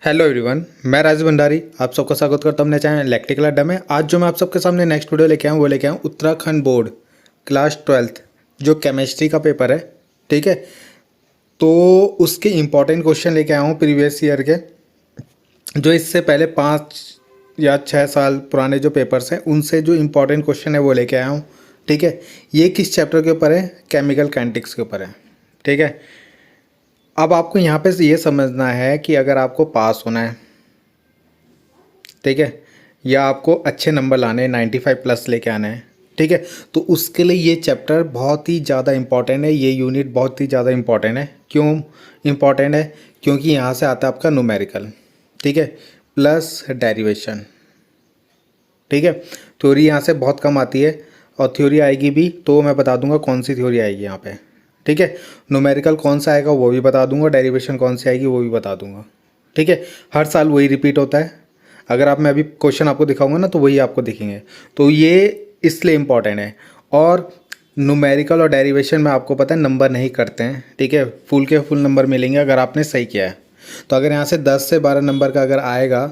Hello everyone, मैं राजेश भंडारी आप सबका स्वागत करता हूं अपने चैनल इलेक्ट्रिकल अड्डा में। आज जो मैं आप सबके सामने नेक्स्ट वीडियो लेके आऊँ वो लेके आऊँ उत्तराखंड बोर्ड क्लास 12th जो केमिस्ट्री का पेपर है। ठीक है, तो उसके इम्पोर्टेंट क्वेश्चन लेके आया हूँ प्रीवियस ईयर के, जो इससे पहले 5 या 6 साल पुराने जो पेपर्स हैं उनसे जो इम्पोर्टेंट क्वेश्चन है वो लेके आया हूँ। ठीक है, ये किस चैप्टर के ऊपर है? केमिकल काइनेटिक्स के ऊपर है। ठीक है, अब आपको यहाँ पे ये समझना है कि अगर आपको पास होना है, ठीक है, या आपको अच्छे नंबर लाने हैं 95 प्लस लेके आना है, ठीक है, तो उसके लिए ये चैप्टर बहुत ही ज़्यादा इम्पॉर्टेंट है। ये यूनिट बहुत ही ज़्यादा इम्पॉर्टेंट है। क्यों इम्पॉर्टेंट है? क्योंकि यहाँ से आता है आपका न्यूमेरिकल, ठीक है, प्लस डेरिवेशन। ठीक है, थ्योरी यहाँ से बहुत कम आती है और थ्योरी आएगी भी तो मैं बता दूंगा कौन सी थ्योरी आएगी यहाँ पे। ठीक है, न्यूमेरिकल कौन सा आएगा वो भी बता दूंगा, डेरिवेशन कौन सी आएगी वो भी बता दूंगा। ठीक है, हर साल वही रिपीट होता है। अगर आप मैं अभी क्वेश्चन आपको दिखाऊंगा ना तो वही आपको दिखेंगे, तो ये इसलिए इम्पॉर्टेंट है। और न्यूमेरिकल और डेरिवेशन में आपको पता है नंबर नहीं करते हैं। ठीक है, फुल के फुल नंबर मिलेंगे अगर आपने सही किया है। तो अगर यहाँ से 10 से 12 नंबर का अगर आएगा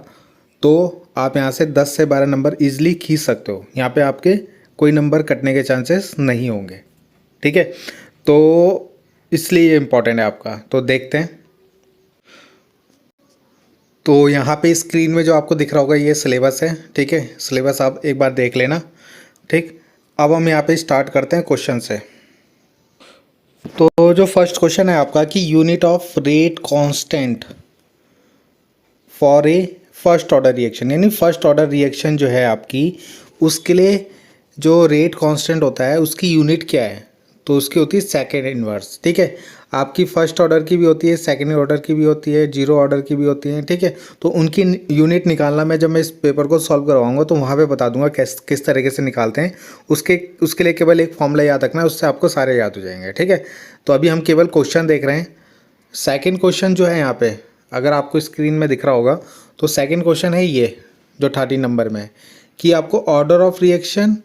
तो आप यहाँ से 10 से 12 नंबर ईजिली खींच सकते हो। यहाँ पे आपके कोई नंबर कटने के चांसेस नहीं होंगे। ठीक है, तो इसलिए ये इम्पोर्टेंट है आपका। तो देखते हैं, तो यहाँ पे स्क्रीन में जो आपको दिख रहा होगा ये सिलेबस है। ठीक है, सिलेबस आप एक बार देख लेना। ठीक, अब हम यहाँ पे स्टार्ट करते हैं क्वेश्चन से। तो जो फर्स्ट क्वेश्चन है आपका कि unit of rate constant for a first order reaction, यानी फर्स्ट ऑर्डर रिएक्शन जो है आपकी, उसके लिए जो रेट कांस्टेंट होता है उसकी यूनिट क्या है? तो उसकी होती है सेकेंड इनवर्स। ठीक है, आपकी फर्स्ट ऑर्डर की भी होती है, सेकेंड ऑर्डर की भी होती है, जीरो ऑर्डर की भी होती है। ठीक है, तो उनकी यूनिट निकालना मैं जब मैं इस पेपर को सॉल्व करवाऊंगा तो वहाँ पे बता दूंगा किस तरीके से निकालते हैं। उसके लिए केवल एक फॉर्मूला याद रखना है, उससे आपको सारे याद हो जाएंगे। ठीक है, तो अभी हम केवल क्वेश्चन देख रहे हैं। सेकेंड क्वेश्चन जो है यहाँ पे अगर आपको स्क्रीन में दिख रहा होगा तो सेकेंड क्वेश्चन है ये जो 13 नंबर में है कि आपको ऑर्डर ऑफ रिएक्शन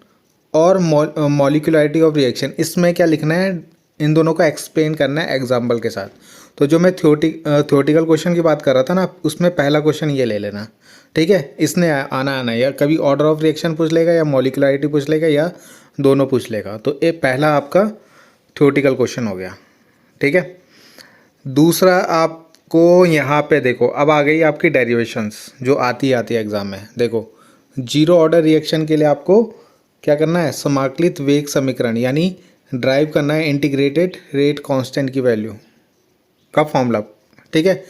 और मॉलिक्यूलरिटी ऑफ रिएक्शन, इसमें क्या लिखना है? इन दोनों को एक्सप्लेन करना है एग्जाम्पल के साथ। तो जो मैं थ्योरेटिकल क्वेश्चन की बात कर रहा था ना, उसमें पहला क्वेश्चन ये ले लेना। ठीक है, इसने आना या कभी ऑर्डर ऑफ रिएक्शन पूछ लेगा या मॉलिक्यूलरिटी पूछ लेगा या दोनों पूछ लेगा। तो ये पहला आपका थ्योरेटिकल क्वेश्चन हो गया। ठीक है, दूसरा आपको यहाँ पे देखो, अब आ गई आपकी डेरिवेशंस जो आती है एग्जाम में। देखो, जीरो ऑर्डर रिएक्शन के लिए आपको क्या करना है? समाकलित वेग समीकरण यानी ड्राइव करना है इंटीग्रेटेड रेट कांस्टेंट की वैल्यू का फॉर्मूला। ठीक है,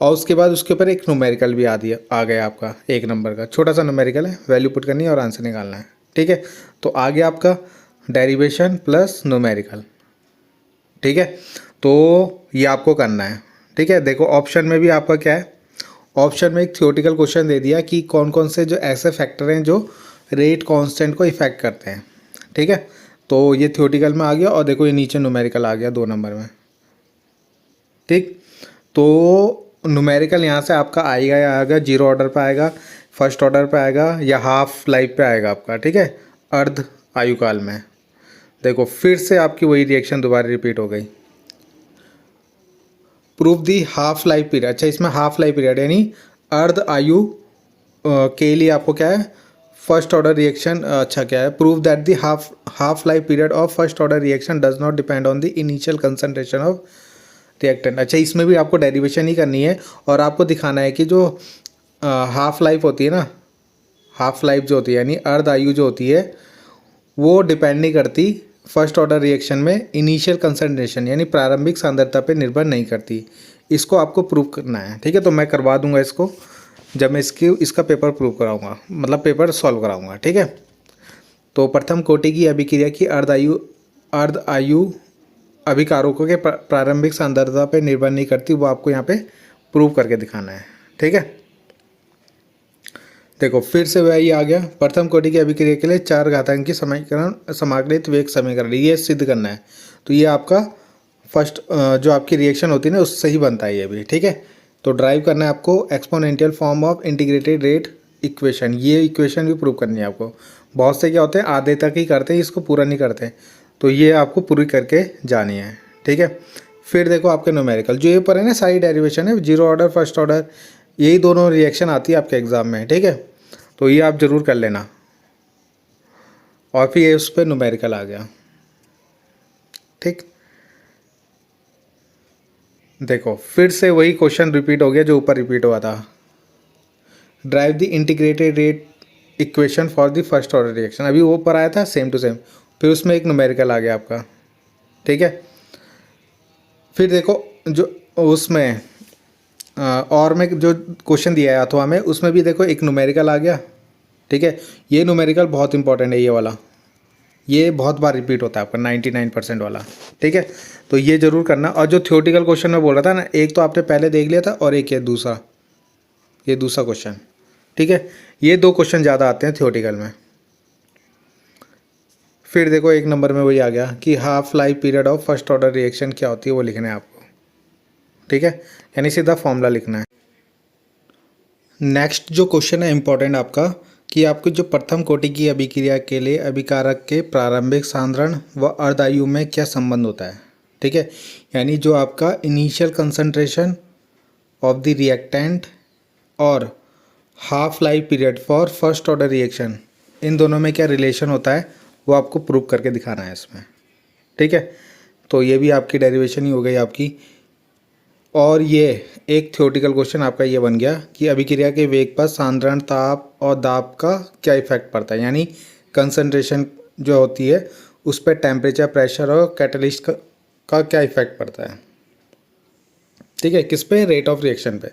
और उसके बाद उसके ऊपर एक न्यूमेरिकल भी आ गया आपका, 1 नंबर का छोटा सा न्यूमेरिकल है, वैल्यू पुट करनी है और आंसर निकालना है। ठीक है, तो आ गया आपका डेरिवेशन प्लस न्यूमेरिकल। ठीक है, तो ये आपको करना है। ठीक है, देखो ऑप्शन में भी आपका क्या है, ऑप्शन में एक थ्योरेटिकल क्वेश्चन दे दिया कि कौन कौन से जो ऐसे फैक्टर हैं जो रेट कांस्टेंट को इफेक्ट करते हैं। ठीक है, तो ये थ्योरेटिकल में आ गया और देखो ये नीचे न्यूमेरिकल आ गया 2 नंबर में। ठीक, तो न्यूमेरिकल यहाँ से आपका आएगा जीरो ऑर्डर पे आएगा, फर्स्ट ऑर्डर पे आएगा या हाफ लाइफ पे आएगा आपका। ठीक है, अर्ध आयुकाल में। देखो फिर से आपकी वही रिएक्शन दोबारा रिपीट हो गई। प्रूफ दी हाफ लाइफ पीरियड। अच्छा, इसमें हाफ लाइफ पीरियड यानी अर्ध आयु के लिए आपको क्या है? First order reaction. अच्छा क्या है? Prove that the half life period of first order reaction does not depend on the initial concentration of reactant. अच्छा, इसमें भी आपको डेरिवेशन ही करनी है और आपको दिखाना है कि जो हाफ लाइफ होती है ना, हाफ लाइफ जो होती है यानी अर्ध आयु जो होती है वो डिपेंड नहीं करती फर्स्ट ऑर्डर रिएक्शन में इनिशियल कंसंट्रेशन यानी प्रारंभिक सांद्रता पे निर्भर नहीं करती। इसको आपको प्रूव करना है। ठीक है, तो मैं करवा दूंगा इसको जब मैं इसका पेपर प्रूव कराऊंगा, मतलब पेपर सॉल्व कराऊंगा। ठीक है, तो प्रथम कोटि की अभिक्रिया की अर्ध आयु अभिकारकों के प्रारंभिक सांद्रता पे निर्भर नहीं करती, वो आपको यहाँ पे प्रूव करके दिखाना है। ठीक है, देखो फिर से वही आ गया, प्रथम कोटि की अभिक्रिया के लिए 4 घातांक की समीकरण समाकलित वेग समीकरण ये सिद्ध करना है। तो ये आपका फर्स्ट जो आपकी रिएक्शन होती है ना उससे ही बनता है ये भी। ठीक है, तो ड्राइव करना है आपको exponential form of integrated rate equation, ये इक्वेशन भी प्रूव करनी है आपको। बहुत से क्या होते हैं आधे तक ही करते हैं, इसको पूरा नहीं करते, तो ये आपको पूरी करके जानी है। ठीक है, फिर देखो आपके न्यूमेरिकल जो ये पर है ना, सारी डेरिवेशन है, जीरो ऑर्डर, फर्स्ट ऑर्डर, यही दोनों रिएक्शन आती है आपके एग्ज़ाम में, ठीक है। तो ये आप ज़रूर कर लेना। और फिर ये उस पर न्यूमेरिकल आ गया, ठीक। देखो फिर से वही क्वेश्चन रिपीट हो गया जो ऊपर रिपीट हुआ था। Drive the integrated rate equation for the first order reaction, अभी वो ऊपर आया था सेम टू सेम, फिर उसमें एक न्यूमेरिकल आ गया आपका, ठीक है। फिर देखो जो उसमें और में जो क्वेश्चन दिया है अथवा में, उसमें भी देखो एक न्यूमेरिकल आ गया, ठीक है। ये न्यूमेरिकल बहुत इंपॉर्टेंट है, ये वाला, ये बहुत बार रिपीट होता है आपका 99% वाला, ठीक है। तो ये जरूर करना। और जो थ्योरेटिकल क्वेश्चन में बोल रहा था ना, एक तो आपने पहले देख लिया था और एक ये दूसरा क्वेश्चन, ठीक है। ये दो क्वेश्चन ज़्यादा आते हैं थ्योरेटिकल में। फिर देखो एक नंबर में वही आ गया कि half life period of first order reaction क्या होती है, वो लिखना है आपको, ठीक है। यानी सीधा फॉर्मूला लिखना है। नेक्स्ट जो क्वेश्चन है इंपॉर्टेंट आपका, कि आपको जो प्रथम कोटि की अभिक्रिया के लिए अभिकारक के प्रारंभिक सांद्रण व अर्धायु में क्या संबंध होता है, ठीक है। यानी जो आपका initial concentration of the reactant और half life period for first order reaction, इन दोनों में क्या रिलेशन होता है, वो आपको प्रूव करके दिखाना है इसमें, ठीक है। तो ये भी आपकी डेरिवेशन ही हो गई आपकी। और ये एक थ्योरेटिकल क्वेश्चन आपका ये बन गया कि अभिक्रिया के वेग पर सांद्रण, ताप और दाब का क्या इफेक्ट पड़ता है, यानी कंसंट्रेशन जो होती है उस पर टेम्परेचर, प्रेशर और कैटलिस्ट का क्या इफेक्ट पड़ता है, ठीक है। किस पे? रेट ऑफ रिएक्शन पे।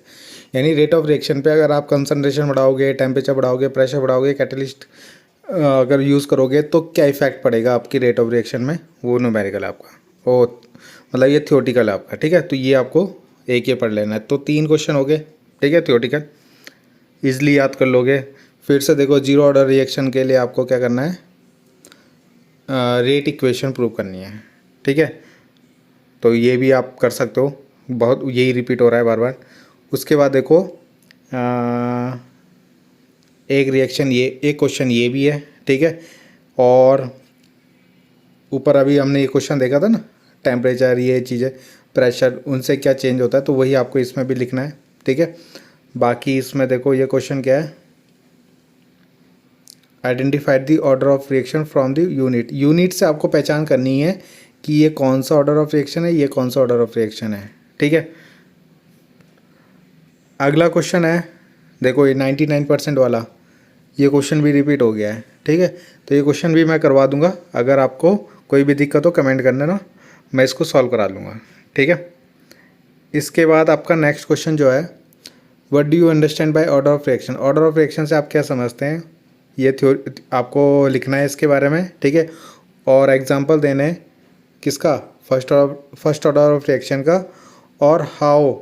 यानी रेट ऑफ रिएक्शन पे अगर आप कंसंट्रेशन बढ़ाओगे, टेम्परेचर बढ़ाओगे, प्रेशर बढ़ाओगे, कैटलिस्ट अगर यूज़ करोगे तो क्या इफेक्ट पड़ेगा आपकी रेट ऑफ रिएक्शन में, वो न्यूमेरिकल है आपका, वो मतलब ये थ्योरेटिकल है आपका, ठीक है। तो ये आपको एक ये पढ़ लेना है। तो 3 क्वेश्चन हो गए, ठीक है, थ्योरेटिकल, ईजिली याद कर लोगे। फिर से देखो जीरो ऑर्डर रिएक्शन के लिए आपको क्या करना है, रेट इक्वेशन प्रूव करनी है, ठीक है। तो ये भी आप कर सकते हो, बहुत यही रिपीट हो रहा है बार बार। उसके बाद देखो एक रिएक्शन ये, एक क्वेश्चन ये भी है, ठीक है। और ऊपर अभी हमने ये क्वेश्चन देखा था ना, टेम्परेचर, ये चीज़ें, प्रेशर, उनसे क्या चेंज होता है, तो वही आपको इसमें भी लिखना है, ठीक है। बाकी इसमें देखो ये क्वेश्चन क्या है, identified the order of reaction from the unit. Unit से आपको पहचान करनी है कि ये कौन सा ऑर्डर ऑफ रिएक्शन है, ये कौन सा ऑर्डर ऑफ रिएक्शन है, ठीक है। अगला क्वेश्चन है देखो ये 99% वाला, ये क्वेश्चन भी रिपीट हो गया है, ठीक है। तो ये क्वेश्चन भी मैं करवा दूंगा, अगर आपको कोई भी दिक्कत हो कमेंट करना ना, मैं इसको सॉल्व करा लूँगा, ठीक है। इसके बाद आपका नेक्स्ट क्वेश्चन जो है, what do you understand by order of reaction. Order of reaction से आप क्या समझते हैं, ये थ्योरी आपको लिखना है इसके बारे में, ठीक है। और एग्जांपल देने हैं किसका, फर्स्ट ऑर्डर ऑफ रिएक्शन का, और how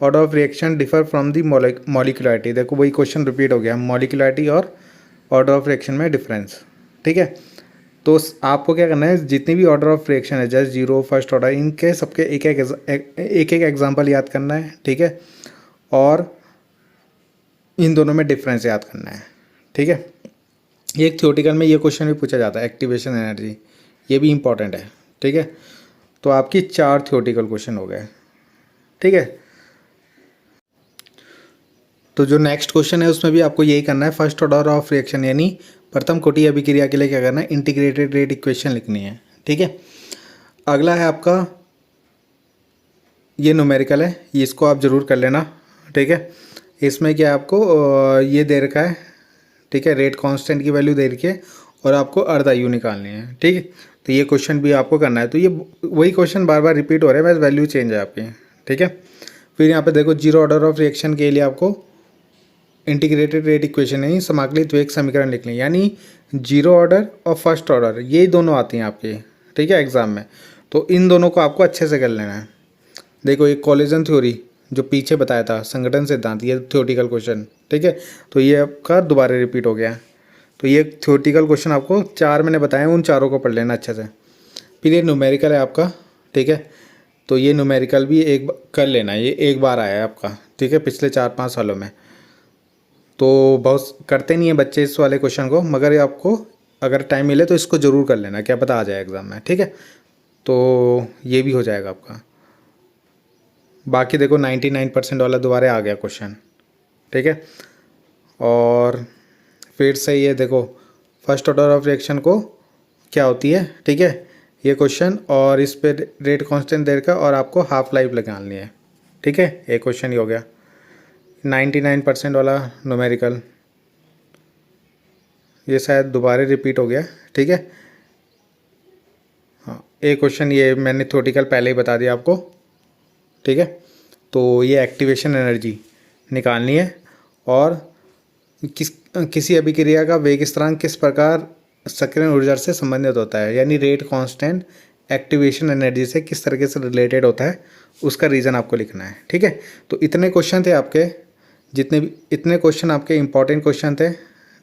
order of reaction differ from the molecularity. देखो वही क्वेश्चन रिपीट हो गया, मॉलिक्यूलरिटी और ऑर्डर ऑफ रिएक्शन में डिफरेंस, ठीक है। तो आपको क्या करना है, जितनी भी ऑर्डर ऑफ रिएक्शन है, जैसे जीरो, फर्स्ट ऑर्डर, इनके सबके एक एक एग्जांपल याद करना है, ठीक है। और इन दोनों में डिफरेंस याद करना है, ठीक है। एक थ्योरेटिकल में ये क्वेश्चन भी पूछा जाता है, एक्टिवेशन एनर्जी, ये भी इंपॉर्टेंट है, ठीक है। तो आपकी 4 थ्योरेटिकल क्वेश्चन हो गए, ठीक है। तो जो नेक्स्ट क्वेश्चन है उसमें भी आपको यही करना है, फर्स्ट ऑर्डर ऑफ रिएक्शन यानी प्रथम कोटि अभिक्रिया के लिए क्या करना है, इंटीग्रेटेड रेट इक्वेशन लिखनी है, ठीक है। अगला है आपका ये न्यूमेरिकल है, ये इसको आप ज़रूर कर लेना, ठीक है। इसमें क्या आपको ये दे रखा है, ठीक है, रेट कांस्टेंट की वैल्यू दे रखी है और आपको अर्धायु निकालनी है, ठीक है। तो ये क्वेश्चन भी आपको करना है। तो ये वही क्वेश्चन बार बार रिपीट हो रहे हैं, बस वैल्यू चेंज है आपकी, ठीक है। फिर यहाँ पे देखो जीरो ऑर्डर ऑफ रिएक्शन के लिए आपको इंटीग्रेटेड रेट इक्वेशन यानी समाकलित वेग समीकरण लिखनी है, यानी जीरो ऑर्डर और फर्स्ट ऑर्डर ये दोनों आती हैं आपके, ठीक है, एग्जाम में। तो इन दोनों को आपको अच्छे से कर लेना है। देखो ये कोलिजन थ्योरी जो पीछे बताया था, संगठन सिद्धांत, ये थ्योरेटिकल क्वेश्चन, ठीक है। तो ये आपका दोबारा रिपीट हो गया। तो ये थ्योरेटिकल क्वेश्चन आपको 4 मैंने बताए, उन चारों को पढ़ लेना अच्छे से। फिर ये न्यूमेरिकल है आपका, ठीक है। तो ये न्यूमेरिकल भी एक कर लेना, ये एक बार आया है आपका, ठीक है, पिछले 4-5 सालों में। तो बहुत करते नहीं है बच्चे इस वाले क्वेश्चन को, मगर ये आपको अगर टाइम मिले तो इसको ज़रूर कर लेना, क्या पता आ जाए एग्ज़ाम में, ठीक है। तो ये भी हो जाएगा आपका। बाकी देखो 99% वाला दोबारा आ गया क्वेश्चन, ठीक है। और फिर से ये देखो फर्स्ट ऑर्डर ऑफ रिएक्शन को क्या होती है, ठीक है, ये क्वेश्चन, और इस पे रेट कांस्टेंट देर का और आपको हाफ लाइफ निकालनी है, ठीक है। एक क्वेश्चन ही हो गया 99% वाला न्यूमेरिकल, ये शायद दोबारा रिपीट हो गया, ठीक है। हाँ, एक क्वेश्चन ये मैंने थ्योरेटिकल पहले ही बता दिया आपको, ठीक है। तो ये एक्टिवेशन एनर्जी निकालनी है और किसी अभिक्रिया का वेग स्थिरांक किस प्रकार सक्रियण ऊर्जा से संबंधित होता है, यानी रेट कांस्टेंट एक्टिवेशन एनर्जी से किस तरीके से रिलेटेड होता है, उसका रीज़न आपको लिखना है, ठीक है। तो इतने क्वेश्चन थे आपके, जितने भी इतने क्वेश्चन आपके इंपॉर्टेंट क्वेश्चन थे,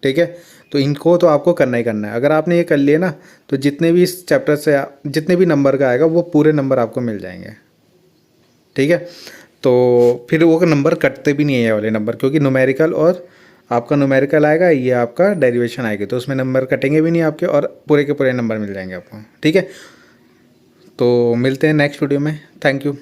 ठीक है। तो इनको तो आपको करना ही करना है। अगर आपने ये कर लिया ना तो जितने भी इस चैप्टर से जितने भी नंबर का आएगा वो पूरे नंबर आपको मिल जाएंगे, ठीक है। तो फिर वो नंबर कटते भी नहीं है ये वाले नंबर, क्योंकि न्यूमेरिकल और आपका न्यूमेरिकल आएगा, ये आपका डेरिवेशन आएगी, तो उसमें नंबर कटेंगे भी नहीं आपके और पूरे के पूरे नंबर मिल जाएंगे आपको, ठीक है। तो मिलते हैं नेक्स्ट वीडियो में। Thank you.